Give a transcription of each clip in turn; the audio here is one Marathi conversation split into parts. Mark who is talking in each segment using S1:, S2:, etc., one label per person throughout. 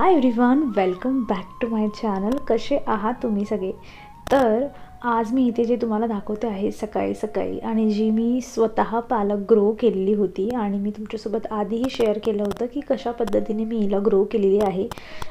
S1: High everyone, welcome back to my channel. कसे आहात तुम्ही सगळे? तर आज मी इथे जे तुम्हाला दाखवते आहे सकाळी सकाळी आणि जी मी स्वतः पालक ग्रो केलेली होती आणि मी तुमच्यासोबत आधीही शेअर केलं होतं की कशा पद्धतीने मी हिला ग्रो केलेली आहे.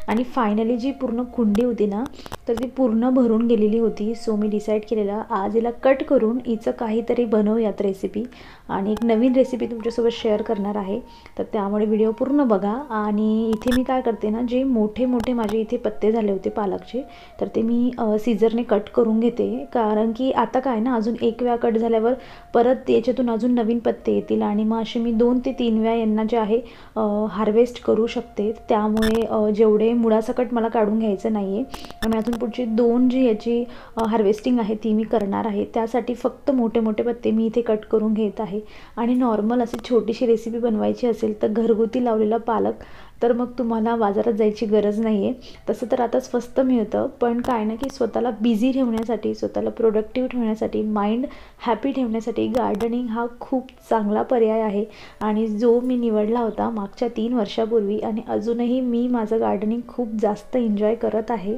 S1: आणि फायनली जी पूर्ण कुंडी होती ना, तर ती पूर्ण भरून गेलेली होती. सो मी डिसाईड केलेलं आज हिला कट करून हिचं काहीतरी बनवूयात रेसिपी आणि एक नवीन रेसिपी तुमच्यासोबत शेअर करणार आहे. तर त्यामुळे व्हिडिओ पूर्ण बघा. आणि इथे मी काय करते ना, जे मोठे मोठे माझे इथे पत्ते झाले होते पालकचे, तर ते मी सीझरने कट करून घेते. कारण की आता काय ना, अजून एक वेळा कट झाल्यावर परत याच्यातून अजून नवीन पत्ते येतील आणि मग असे मी 2 ते 3 वेळा यांना जे आहे हार्वेस्ट करू शकते. त्यामुळे जेवढे मुळासकट मला काढून घ्यायचं नाही आहे आणि अजून पुढची 2 जी याची हार्वेस्टिंग आहे ती मी करणार आहे. त्यासाठी फक्त मोठे मोठे पत्ते मी इथे कट करून घेत आहे. आणि नॉर्मल अशी छोटीशी रेसिपी बनवायची असेल तर घरगुती लावलेला पालक तर मग तुम्हाला बाजारात जायची गरज नाही आहे. तसं तर आता स्वस्त मिळतं, पण काय ना की स्वतःला बिझी ठेवण्यासाठी, स्वतःला प्रोडक्टिव्ह ठेवण्यासाठी, माइंड हॅपी ठेवण्यासाठी गार्डनिंग हा खूप चांगला पर्याय आहे. आणि जो मी निवडला होता मागच्या 3 वर्षापूर्वी आणि अजूनही मी माझं गार्डनिंग खूप जास्त एन्जॉय करत आहे.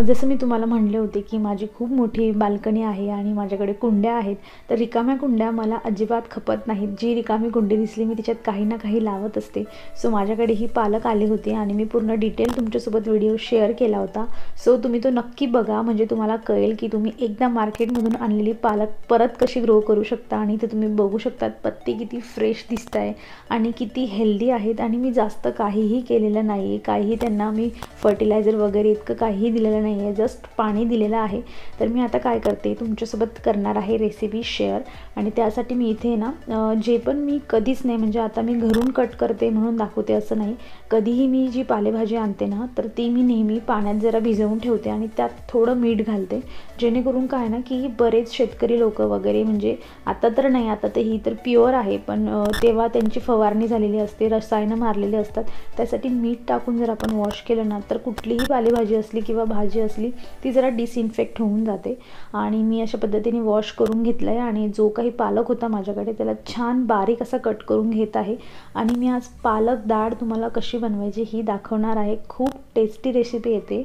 S1: जसं मी तुम्हाला म्हणले होते की माझी खूप मोठी बाल्कनी आहे आणि माझ्याकडे कुंड्या आहेत. तर रिकाम्या कुंड्या मला अजिबात खपत नाहीत. जी रिकामी कुंडी दिसली मी तिच्यात काही ना काही लावत असते. सो माझ्याकडे ही पालक आले होते आणि मी पूर्ण डिटेल तुमच्यासोबत व्हिडिओ शेअर केला होता. सो तुम्ही तो नक्की बघा, म्हणजे तुम्हाला कळेल की तुम्ही एकदा मार्केटमधून आणलेली पालक परत कशी ग्रो करू शकता. आणि ते तुम्ही बघू शकतात पत्ते किती फ्रेश दिसत आहे आणि किती हेल्दी आहेत. आणि मी जास्त काहीही केलेलं नाही आहे, काहीही त्यांना मी फर्टिलायझर वगैरे इतकं काहीही दिलेलं नाही आहे, जस्ट पाणी दिलेलं आहे. तर मी आता काय करते, तुमच्यासोबत करणार आहे रेसिपी शेअर. आणि त्यासाठी मी इथे ना जे पण मी कधीच नाही, म्हणजे आता मी घरून कट करते म्हणून दाखवते असं नाही, कधीही मी जी पालेभाजी आणते ना तर ती मी नेहमी पाण्यात जरा भिजवून ठेवते आणि त्यात थोडं मीठ घालते. जेणेकरून काय ना की बरेच शेतकरी लोक वगैरे, म्हणजे आता तर नाही, आता तर ही तर प्युअर आहे, पण तेव्हा त्यांची फवारणी झालेली असते, रसायनं मारलेली असतात. त्यासाठी मीठ टाकून जर आपण वॉश केलं ना तर कुठलीही पालेभाजी असली किंवा भाजी असली ती जरा डिसइन्फेक्ट होऊन जाते. आणि मी अशा पद्धतीने वॉश करून घेतलं आहे आणि जो काही पालक होता माझ्याकडे त्याला छान बारीक असा कट करून घेत आहे. आणि मी आज पालक डाळ तुम्हाला कशी बनवायची ही दाखवणार आहे. खूप टेस्टी रेसिपी येते.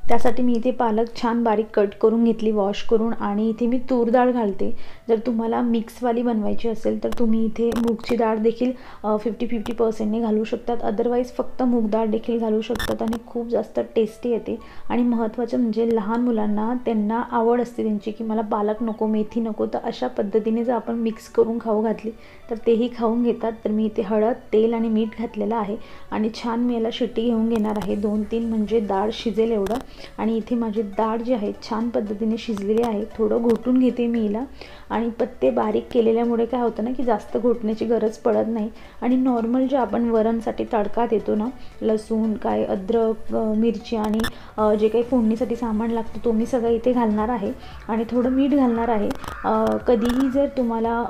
S1: त्यासाठी मी इथे पालक छान बारीक कट करून घेतली वॉश करून. आणि इथे मी तूर डाळ घालते. जर तुम्हाला मिक्सवाली बनवायची असेल तर तुम्ही इथे मूगची डाळ देखील 50-50% घालू शकतात. अदरवाईज फक्त मूग डाळ देखील घालू शकतात आणि खूप जास्त टेस्टी येते. आणि महत्त्वाचं म्हणजे लहान मुलांना त्यांना आवड असते त्यांची की मला पालक नको, मेथी नको, तर अशा पद्धतीने जर आपण मिक्स करून खाऊ घातली तर तेही खाऊन घेतात. तर मी इथे हळद, तेल आणि मीठ घातलेलं आहे आणि छान मी याला शिट्टी घेऊन घेणार आहे. 2-3 म्हणजे डाळ शिजेल एवढं. आणि इथे माझी डाळ जी आहे छान पद्धतीने शिजलेली आहे. थोडं घोटून घेते मी हिला. आणि पत्ते बारीक केलेल्यामुळे काय होतं ना की जास्त घोटण्याची गरज पडत नाही. आणि नॉर्मल जे आपण वरणसाठी तडका देतो ना, लसूण, काय अद्रक, मिरची आणि जे काही फोडणीसाठी सामान लागतं तो मी सगळं इथे घालणार आहे. आणि थोडं मीठ घालणार आहे. कधीही जर तुम्हाला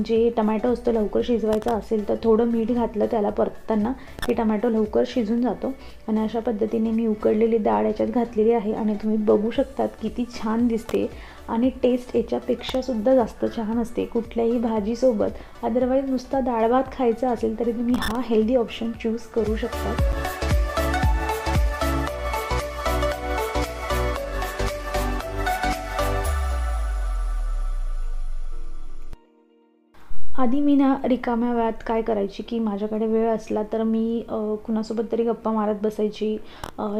S1: जे टमॅटो असतो लवकर शिजवायचा असेल तर थोडं मीठ घातलं त्याला परतताना की टमॅटो लवकर शिजून जातो. आणि अशा पद्धतीने मी उकडलेली डाळ याच्यात घातलेली आहे आणि तुम्ही बघू शकतात किती छान दिसते. आणि टेस्ट याच्यापेक्षा सुद्धा जास्त छान असते कुठल्याही भाजीसोबत. अदरवाईज नुसता डाळ भात खायचा असेल तरी तुम्ही हा हेल्दी ऑप्शन चूज करू शकता. आधी मी ना रिकाम्या वेळात काय करायची की माझ्याकडे वेळ असला तर मी कुणासोबत तरी गप्पा मारत बसायची,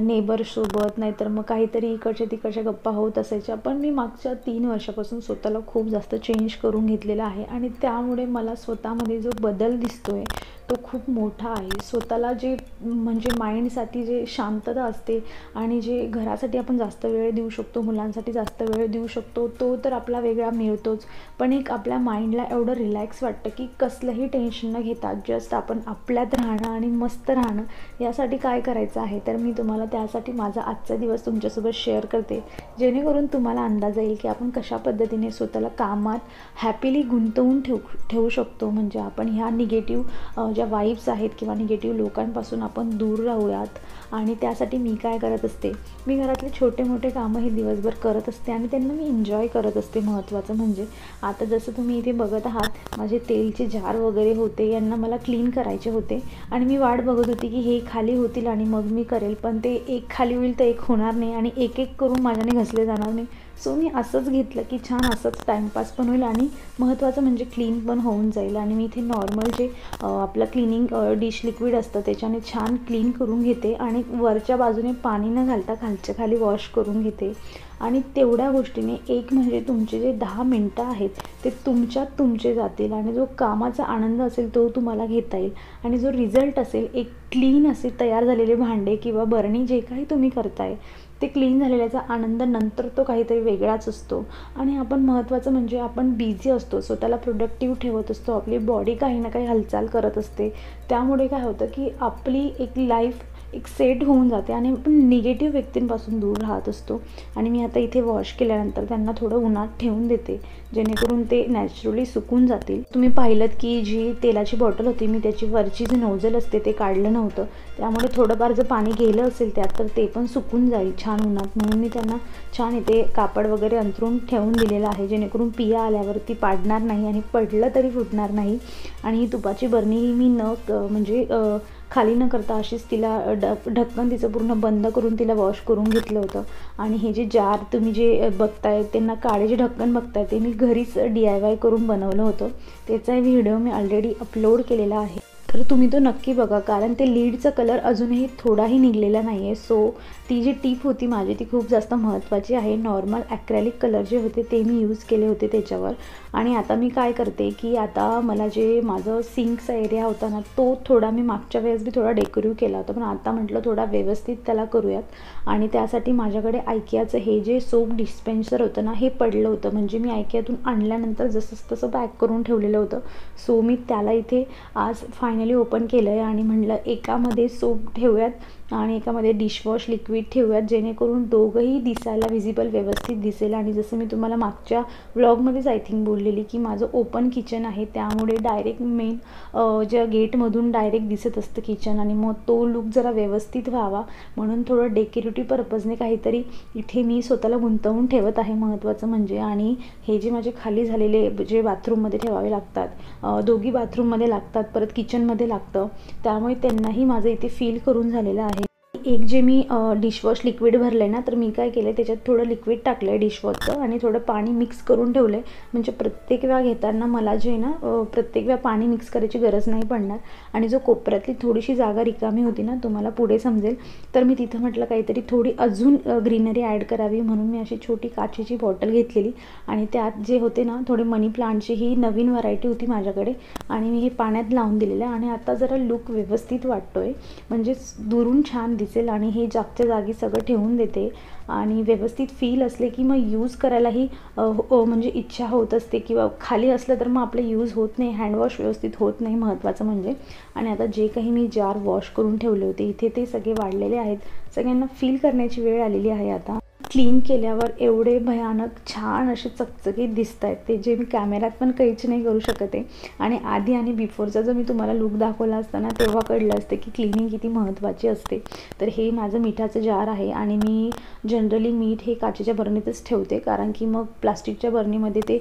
S1: नेबरसोबत, नाहीतर मग काहीतरी इकडच्या तिकडच्या गप्पा होत असायच्या. पण मी मागच्या 3 वर्षापासून स्वतःला खूप जास्त चेंज करून घेतलेला आहे आणि त्यामुळे मला स्वतःमध्ये जो बदल दिसतो आहे तो खूप मोठा आहे. स्वतःला जे म्हणजे माइंडसाठी जे शांतता असते आणि जे घरासाठी आपण जास्त वेळ देऊ शकतो, मुलांसाठी जास्त वेळ देऊ शकतो, तो तर आपला वेगळा मिळतोच. पण एक आपल्या माइंडला एवढं रिलॅक्स वाटतं की कसलंही टेन्शन न घेता जस्ट आपण आपल्यात राहणं आणि मस्त राहणं. यासाठी काय करायचं आहे तर मी तुम्हाला त्यासाठी माझा आजचा दिवस तुमच्यासोबत शेअर करते, जेणेकरून तुम्हाला अंदाज येईल की आपण कशा पद्धतीने स्वतःला कामात हॅपीली गुंतवून ठेवू शकतो. म्हणजे आपण ह्या निगेटिव्ह ज्या वाईब्स आहेत किंवा निगेटिव्ह लोकांपासून आपण दूर राहूयात. आणि त्यासाठी मी काय करत असते, मी घरातले छोटे मोठे कामं हे दिवसभर करत असते आणि त्यांना मी एन्जॉय करत असते. महत्त्वाचं म्हणजे आता जसं तुम्ही इथे बघत आहात माझे जे तेलचे जार वगैरे होते यांना मला क्लीन करायचे होते आणि मी वाट बघत होती की हे खाली होतील आणि मग मी करेल, पण ते एक खाली होईल तर एक होणार नाही आणि एक एक करून माझ्याने घसले जाणार नाही. सो मी असंच घेतलं की छान असंच टाईमपास पण होईल आणि महत्त्वाचं म्हणजे क्लीन पण होऊन जाईल. आणि मी इथे नॉर्मल जे आपलं क्लिनिंग डिश लिक्विड असतं त्याच्याने छान क्लीन करून घेते आणि वरच्या बाजूने पाणी न घालता खालच्या खाली वॉश करून घेते. आणि तेवढ्या गोष्टीने एक म्हणजे तुमचे जे 10 मिनटं आहेत ते तुमचे जातील आणि जो कामाचा आनंद असेल तो तुम्हाला घेता येईल आणि जो रिझल्ट असेल एक क्लीन असे तयार झालेले भांडे किंवा बरणी जे काही तुम्ही करताय ते क्लीन झालेल्याचा आनंद नंतर तो काहीतरी वेगळाच असतो. आणि आपण महत्त्वाचं म्हणजे आपण बिझी असतो, स्वतःला प्रोडक्टिव्ह ठेवत असतो, आपली बॉडी काही ना काही हालचाल करत असते. त्यामुळे काय होतं की आपली एक लाईफ एक सेट होऊन जाते आणि आपण निगेटिव्ह व्यक्तींपासून दूर राहत असतो. आणि मी आता इथे वॉश केल्यानंतर त्यांना थोडं उन्हात ठेवून देते जेणेकरून ते नॅचरली सुकून जातील. तुम्ही पाहिलंत की जी तेलाची बॉटल होती मी त्याची वरची जी नोझल असते ते काढलं नव्हतं, त्यामुळे थोडंफार जर पाणी गेलं असेल त्यात तर ते पण सुकून जाईल छान उन्हात. म्हणून मी त्यांना छान इथे कापड वगैरे अंथरून ठेवून दिलेलं आहे जेणेकरून पिया आल्यावरती पाडणार नाही आणि पडलं तरी फुटणार नाही. आणि ही तुपाची बरणी ही मी म्हणजे खाली न करता अशीच तिला ढक्कन तिचं पूर्ण बंद करून तिला वॉश करून घेतलं होतं. आणि हे जे जार तुम्ही जे बघताय त्यांना काळे जे ढक्कन बघताय ते मी घरीच DIY करून बनवलं होतं. त्याचा व्हिडिओ मी ऑलरेडी अपलोड केलेला आहे, तर तुम्ही तो नक्की बघा कारण ते लीडचा कलर अजूनही थोडाही निघलेला नाही आहे. सो ती जी टीप होती माझी ती खूप जास्त महत्त्वाची आहे. नॉर्मल ॲक्रेलिक कलर जे होते ते मी यूज केले होते त्याच्यावर. आणि आता मी काय करते की आता मला जे माझं सिंकचा एरिया होता ना तो थोडा मी मागच्या वेळेस बी थोडा डेकोरेटिव्ह केला होता, पण आता म्हटलं थोडा व्यवस्थित त्याला करूयात. आणि त्यासाठी माझ्याकडे IKEAचं हे जे सोप डिस्पेन्सर होतं ना हे पडलं होतं, म्हणजे मी IKEAतून आणल्यानंतर जसं तसं पॅक करून ठेवलेलं होतं. सो मी त्याला इथे आज फायनली ओपन केलं आहे आणि म्हटलं एकामध्ये सोप ठेवूयात आणि एकामध्ये डिशवॉश लिक्विड ठेवूयात जेणेकरून दोघंही दिसायला व्हिजिबल व्यवस्थित दिसेल. आणि जसं मी तुम्हाला मागच्या व्लॉगमध्येच आय थिंक बोललेली की माझं ओपन किचन आहे त्यामुळे डायरेक्ट मेन ज्या गेटमधून डायरेक्ट दिसत असतं किचन आणि मग तो लुक जरा व्यवस्थित व्हावा म्हणून थोडं डेकोरेटिव्ह पर्पजने काहीतरी इथे मी स्वतःला गुंतवून ठेवत आहे महत्त्वाचं म्हणजे. आणि हे जे माझे खाली झालेले जे बाथरूममध्ये ठेवावे लागतात, दोघी बाथरूममध्ये लागतात, परत किचनमध्ये लागतं, त्यामुळे त्यांनाही माझं इथे फील करून झालेलं आहे. एक जे मी डिशवॉश लिक्विड भरलं आहे ना तर मी काय केलं आहे त्याच्यात थोडं लिक्विड टाकलं आहे डिशवॉशचं आणि थोडं पाणी मिक्स करून ठेवलं आहे, म्हणजे प्रत्येक वेळा घेताना मला जे ना प्रत्येक वेळा पाणी मिक्स करायची गरज नाही पडणार. आणि जो कोपऱ्यातली थोडीशी जागा रिकामी होती ना तुम्हाला पुढे समजेल तर मी तिथं म्हटलं काहीतरी थोडी अजून ग्रीनरी ॲड करावी म्हणून मी अशी छोटी काचेची बॉटल घेतलेली आणि त्यात जे होते ना थोडे मनी प्लांटची ही नवीन व्हरायटी होती माझ्याकडे आणि मी हे पाण्यात लावून दिलेलं आहे. आणि आता जरा लुक व्यवस्थित वाटतो आहे, म्हणजे दुरून छान दिसेल आणि हे जागच्या जागी सगळं ठेवून देते आणि व्यवस्थित फील असले की मग यूज करायलाही म्हणजे इच्छा होत असते किंवा खाली असलं तर मग आपलं यूज होत नाही, हँडवॉश व्यवस्थित होत नाही महत्त्वाचं म्हणजे. आणि आता जे काही मी जार वॉश करून ठेवले होते इथे ते सगळे वाढलेले आहेत, सगळ्यांना फील करण्याची वेळ आलेली आहे. आता क्लीन केल्यावर एवढे भयानक छान असे चकचकीत दिसत आहेत ते जे मी कॅमेऱ्यात पण कैच नाही करू शकत आहे. आणि आधी आणि बिफोरचा जो मी तुम्हाला लुक दाखवला असताना तेव्हा कळलं असतं की क्लिनिंग किती महत्त्वाची असते. तर हे माझं मिठाचं जार आहे आणि मी जनरली मीठ हे काचेच्या बरणीतच ठेवते कारण की मग प्लास्टिकच्या बरणीमध्ये ते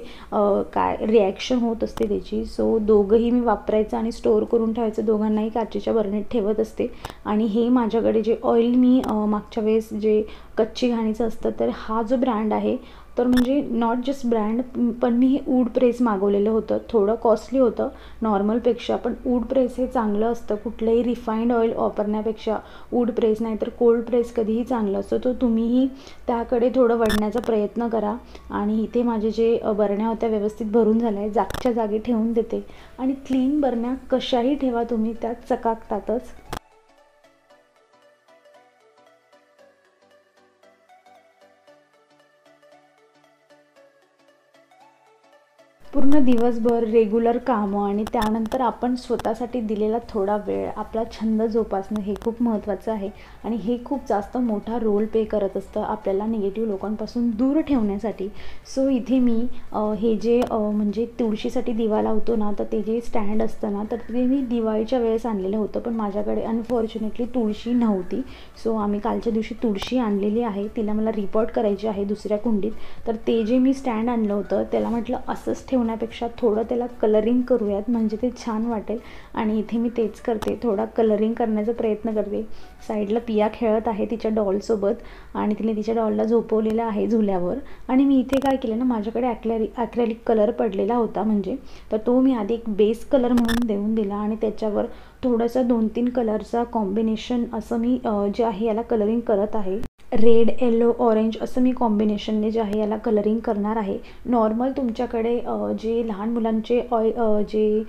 S1: काय रिॲक्शन होत असते त्याची. सो दोघंही मी वापरायचं आणि स्टोअर करून ठेवायचं, दोघांनाही काचेच्या बरणीत ठेवत असते. आणि हे माझ्याकडे जे ऑइल मी मागच्या वेळेस जे कच्ची घाणीचं असतं तर हा जो ब्रँड आहे तर म्हणजे नॉट जस्ट ब्रँड पण मी हे वूड प्रेस मागवलेलं होतं, थोडं कॉस्टली होतं नॉर्मलपेक्षा, पण वूड प्रेस हे चांगलं असतं कुठलंही रिफाईंड ऑइल वापरण्यापेक्षा. वूड प्रेस नाही तर कोल्ड प्रेस कधीही चांगलं असतं, तो तुम्हीही त्याकडे थोडं वळण्याचा प्रयत्न करा. आणि इथे माझे जे बरण्या होत्या व्यवस्थित भरून झाल्या आहे, जागच्या जागी ठेवून देते. आणि क्लीन बरण्या कशाही ठेवा तुम्ही त्यात चकाकतातच. पूर्ण दिवसभर रेग्युलर कामं आणि त्यानंतर आपण स्वतःसाठी दिलेला थोडा वेळ आपला छंद जोपासणं हे खूप महत्त्वाचं आहे. आणि हे खूप जास्त मोठा रोल प्ले करत असतं आपल्याला निगेटिव्ह लोकांपासून दूर ठेवण्यासाठी. सो इथे मी हे जे म्हणजे तुळशीसाठी दिवा लावतो ना तर ते जे स्टँड असतं ना तर ते मी दिवाळीच्या वेळेस आणलेलं होतं, पण माझ्याकडे अनफॉर्च्युनेटली तुळशी नव्हती. सो आम्ही कालच्या दिवशी तुळशी आणलेली आहे, तिला मला रिपोर्ट करायची आहे दुसऱ्या कुंडीत. तर ते जे मी स्टँड आणलं होतं त्याला म्हटलं असंच ठेवण्यापेक्षा करण्यापेक्षा थोडं त्याला कलरिंग करूयात, म्हणजे ते छान वाटेल. आणि इथे मी तेच करते, थोडा कलरिंग करण्याचा प्रयत्न करते. साईडला पिया खेळत आहे तिच्या डॉलसोबत आणि तिने तिच्या डॉलला झोपवलेलं आहे झुल्यावर. आणि मी इथे काय केलं ना, माझ्याकडे ॲक्रेलिक कलर पडलेला होता म्हणजे, तर तो मी आधी एक बेस कलर म्हणून देऊन दिला आणि त्याच्यावर थोडंसं 2-3 कलरचा कॉम्बिनेशन असं मी जे आहे याला कलरिंग करत आहे. रेड, येलो, ऑरेंज असं मी कॉम्बिनेशनने जे आहे याला कलरिंग करणार आहे. नॉर्मल तुमच्याकडे जे लहान मुलांचे जे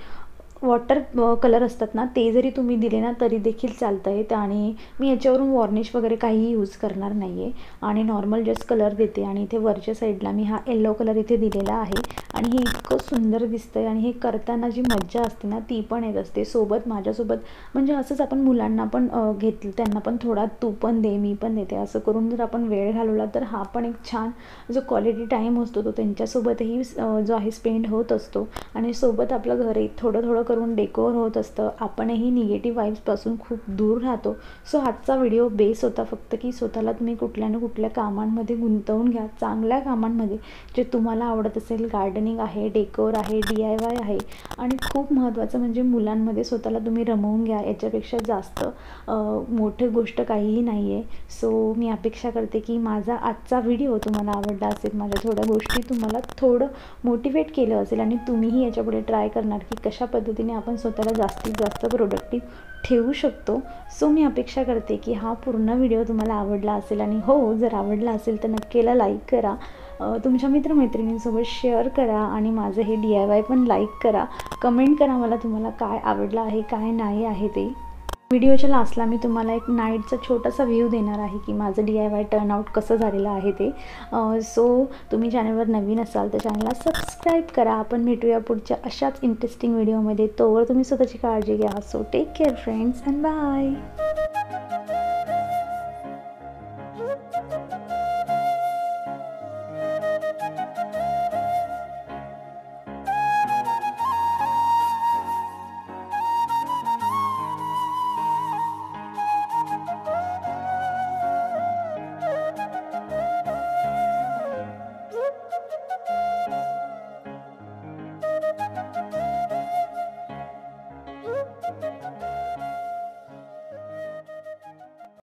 S1: वॉटर कलर असतात ना, ते जरी तुम्ही दिले ना तरी देखील चालतं आहे. आणि मी याच्यावरून वॉर्निश वगैरे काहीही यूज करणार नाही आहे आणि नॉर्मल जस्ट कलर देते. आणि इथे वरच्या साईडला मी हा येलो कलर इथे दिलेला आहे आणि हे इतकं सुंदर दिसतं आहे. आणि हे करताना जी मज्जा असते ना ती पण येत असते. सोबत माझ्यासोबत म्हणजे असंच आपण मुलांना पण घेतलं, त्यांना पण थोडा तू पण दे मी पण देते असं करून जर आपण वेळ घालवला तर हा पण एक छान जो क्वालिटी टाईम असतो तो त्यांच्यासोबतही जो आहे स्पेंड होत असतो. आणि सोबत आपलं घरही थोडं थोडं करून डेकोर होत असतं. आपणही निगेटिव्ह वाईब्सपासून खूप दूर राहतो. सो आजचा व्हिडिओ बेस होता फक्त की स्वतःला तुम्ही कुठल्या ना कुठल्या कामांमध्ये गुंतवून घ्या, चांगल्या कामांमध्ये जे तुम्हाला आवडत असेल. गार्डनिंग आहे, डेकोर आहे, DIY आहे आणि खूप महत्त्वाचं म्हणजे मुलांमध्ये स्वतःला तुम्ही रमवून घ्या. याच्यापेक्षा जास्त मोठी गोष्ट काहीही नाही आहे. सो मी अपेक्षा करते की माझा आजचा व्हिडिओ तुम्हाला आवडला असेल, माझ्या थोड्या गोष्टी तुम्हाला थोडं मोटिवेट केलं असेल आणि तुम्हीही याच्यापुढे ट्राय करणार की कशा पद्धतीने आपण स्वतःला जास्तीत जास्त प्रोडक्टिव्ह ठेवू शकतो. सो मी अपेक्षा करते की हा पूर्ण व्हिडिओ तुम्हाला आवडला असेल आणि हो, जर आवडला असेल तर नक्कीला लाईक करा, तुमच्या मित्रमैत्रिणींसोबत शेअर करा आणि माझं हे DIY पण लाईक करा. कमेंट करा मला तुम्हाला काय आवडलं आहे काय नाही आहे ते. व्हिडिओच्या लास्टला मी तुम्हाला एक नाईटचा छोटासा व्ह्यू देणार आहे की माझं DIY टर्नआउट कसं झालेलं आहे ते. सो तुम्ही चॅनलवर नवीन असाल तर चॅनलला सबस्क्राईब करा. आपण भेटूया पुढच्या अशाच इंटरेस्टिंग व्हिडिओमध्ये. तोवर तुम्ही स्वतःची काळजी घ्या. So take care friends and bye.